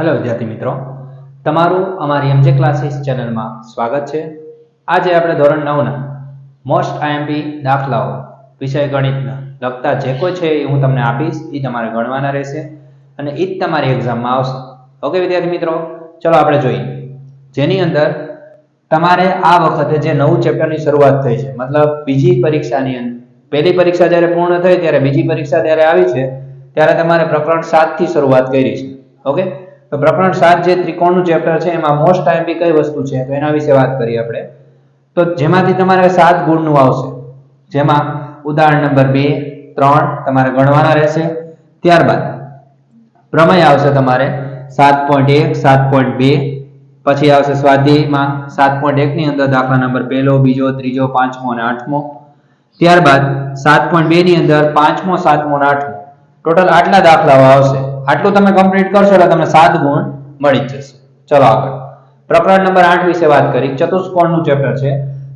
Hello विद्यार्थी मित्रों, तमारू अमारी एमजे क्लासेस चैनल में स्वागत है। आज આપણે ધોરણ 9 ના મોસ્ટ આઈએમપી દાખલાઓ વિષય ગણિતના લગતા જે કોઈ છે એ હું તમને આપીશ, એ તમારે ગણવાના રહેશે અને એ જ તમારી એક્ઝામમાં આવશે। ઓકે વિદ્યાર્થી મિત્રો, ચલો આપણે જોઈએ જેની અંદર તમારે આ વખતે જે નવું ચેપ્ટરની શરૂઆત થઈ છે, मतलब બીજી પરીક્ષાની અંદર પહેલી પરીક્ષા જ્યારે પૂર્ણ થઈ ત્યારે બીજી પરીક્ષા ત્યારે આવી છે ત્યારે તમારે પ્રકરણ 7 થી શરૂઆત કરી છે। ઓકે, तो प्रकरण 7 જે ત્રિકોણનું ચેપ્ટર છે એમાં મોસ્ટ આઈએમપી કઈ વસ્તુ છે તો એના વિશે વાત કરીએ આપણે। તો જેમાંથી તમારે 7 ગુણનું આવશે, જેમાં ઉદાહરણ નંબર 2, 3 તમારે ગણવાના રહેશે। ત્યારબાદ પ્રમેય આવશે તમારે 7.1, 7.2, પછી આવશે સ્વાધ્યાયમાં 7.1 ની અંદર દાખલા નંબર 1, 2, 3, 5મો અને 8મો। ત્યારબાદ 7.2 ની અંદર 5મો, 7મો અને 8મો, ટોટલ આટલા દાખલાઓ આવશે। આટલું તમે કમ્પ્લીટ કરશો એટલે તમને 7 ગુણ મળી જશે। ચલો આગળ પ્રકરણ નંબર 8 વિશે વાત કરી। ચતુષ્કોણનું ચેપ્ટર છે,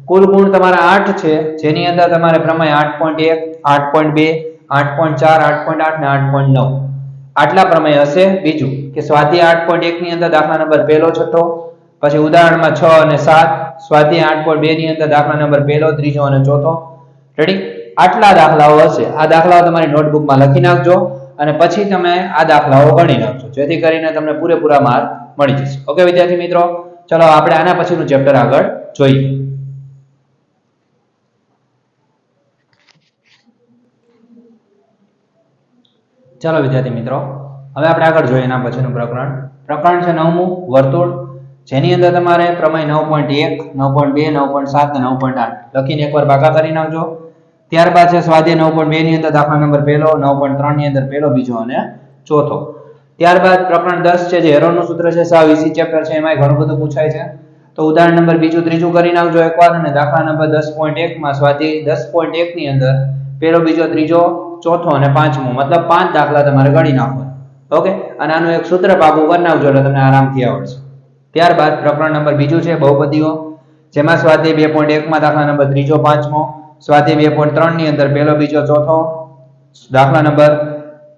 કુલ ગુણ તમારા 8 છે, જેની અંદર તમારે પ્રમેય 8.1, 8.2, 8.4, 8.8 ને 8.9 આટલા પ્રમેય હશે। બીજું કે સ્વાધ્યાય 8.1 ની અંદર દાખલા નંબર 1, 6, પછી ઉદાહરણમાં 6 અને 7, સ્વાધ્યાય 8.2 ની અંદર દાખલા નંબર 1, 3 અને 4। રેડી, આટલા દાખલાઓ હશે। આ દાખલાઓ તમારી નોટબુકમાં લખી નાખજો અને પછી તમે આ દાખલાઓ ગણી નાખજો, જેથી કરીને તમને પૂરેપૂરા માર્ક મળી જશે। ઓકે વિદ્યાર્થી મિત્રો, ચલો આપણે આના પછીનું ચેપ્ટર આગળ જોઈએ। ચલો વિદ્યાર્થી મિત્રો, હવે આપણે આગળ જોઈએ એના પછીનું પ્રકરણ છે 9મું વર્તુળ, જેની અંદર તમારે પ્રમેય 9.1, 9.2, 9.7 અને 9.8 લખીને એકવાર ભાગા કરી નાખજો। ત્યારબાદ છે સ્વાધ્યાય 9.2 ની અંદર દાખલા નંબર 1, 9.3 ની અંદર 1, 2 અને 4। ત્યારબાદ પ્રકરણ 10 છે જે હેરોનનું સૂત્ર છે, સાવ ઈઝી ચેપ્ટર છે, એમાં ઘણું બધું પૂછાય છે। તો ઉદાહરણ નંબર 2, 3 કરી નાખજો એકવાર અને દાખલા નંબર 10.1 માં સ્વાધ્યાય 10.1 ની અંદર 1, 2, 3, 4 અને 5મો, मतलब 5 દાખલા તમારે ગણી નાખવાના। ઓકે, અને આનું એક સૂત્ર ભાગું કરી નાખજો એટલે તમને આરામથી આવડશે। ત્યારબાદ પ્રકરણ નંબર 2 છે બહુપદીઓ, જેમાં સ્વાધ્યાય 2.1 માં દાખલા નંબર 3, 5મો, સ્વાધ્યાય 2.3 ની અંદર 1, 2, 4, દાખલા નંબર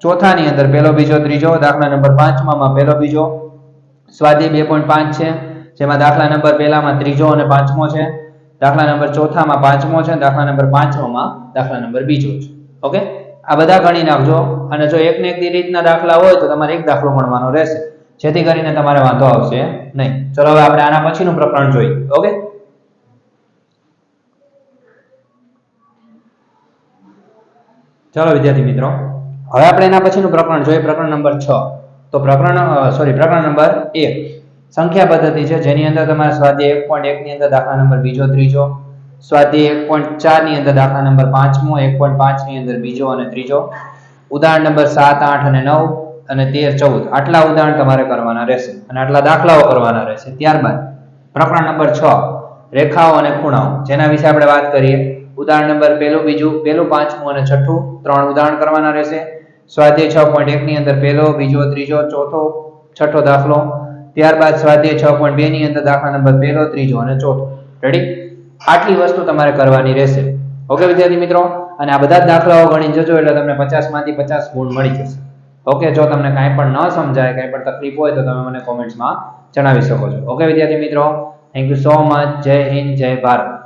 4 ની અંદર 1, 2, 3, દાખલા નંબર 5માં 1, 2, સ્વાધ્યાય 2.5 છે, જેમાં દાખલા નંબર 1 માં 3 અને 5મો છે, દાખલા નંબર 4 માં 5મો છે, દાખલા નંબર 5મો માં દાખલા નંબર 2 છે। ઓકે, આ બધા ગણી નાખજો અને જો એક ને એક રીતના દાખલા હોય તો તમારે એક દાખલો ગણવાનો રહેશે, જેથી કરીને તમારે વાંધો આવશે નહીં। ચલો હવે આપણે આના પછીનું પ્રકરણ જોઈએ। ઓકે, चलो विद्यार्थी मित्रों, હવે આપણે એના પછીનું પ્રકરણ જોઈએ, પ્રકરણ નંબર 6। તો પ્રકરણ નંબર 1 સંખ્યા પદ્ધતિ છે, જેની અંદર તમારે સ્વાધ્યાય 1.1 ની અંદર દાખલા નંબર 2, 3, સ્વાધ્યાય 1.4 ની અંદર દાખલા નંબર 5મો, 1.5 ની અંદર 2 અને 3, ઉદાહરણ નંબર 7, 8 અને 9 અને 13, 14 આટલા ઉદાહરણ તમારે કરવાના રહેશે અને આટલા દાખલાઓ કરવાના રહેશે। ત્યારબાદ પ્રકરણ નંબર 6 રેખાઓ અને ખૂણાઓ, જેના વિશે આપણે વાત કરીએ। ઉદાહરણ નંબર 1, 2, 5મું અને 6 ત્રણ ઉદાહરણ કરવાના રહેશે। સ્વાધ્યાય 6.1 ની અંદર 1, 2, 3, 4, 6 દાખલો। ત્યારબાદ સ્વાધ્યાય 6.2 ની અંદર દાખલા નંબર 1, 3 અને 4। રેડી, આટલી વસ્તુ તમારે કરવાની રહેશે। ઓકે વિદ્યાર્થી મિત્રો, અને આ બધા દાખલાઓ ગણી જજો એટલે તમને 50 માંથી 50 ગુણ મળી જશે। ઓકે, જો તમને કાંઈ પણ ન સમજાય, કાંઈ પણ તકલીફ હોય તો તમે મને કોમેન્ટ્સમાં જણાવી શકો છો। ઓકે વિદ્યાર્થી મિત્રો, થેન્ક યુ સો મચ। જય હિન્દ, જય ભારત।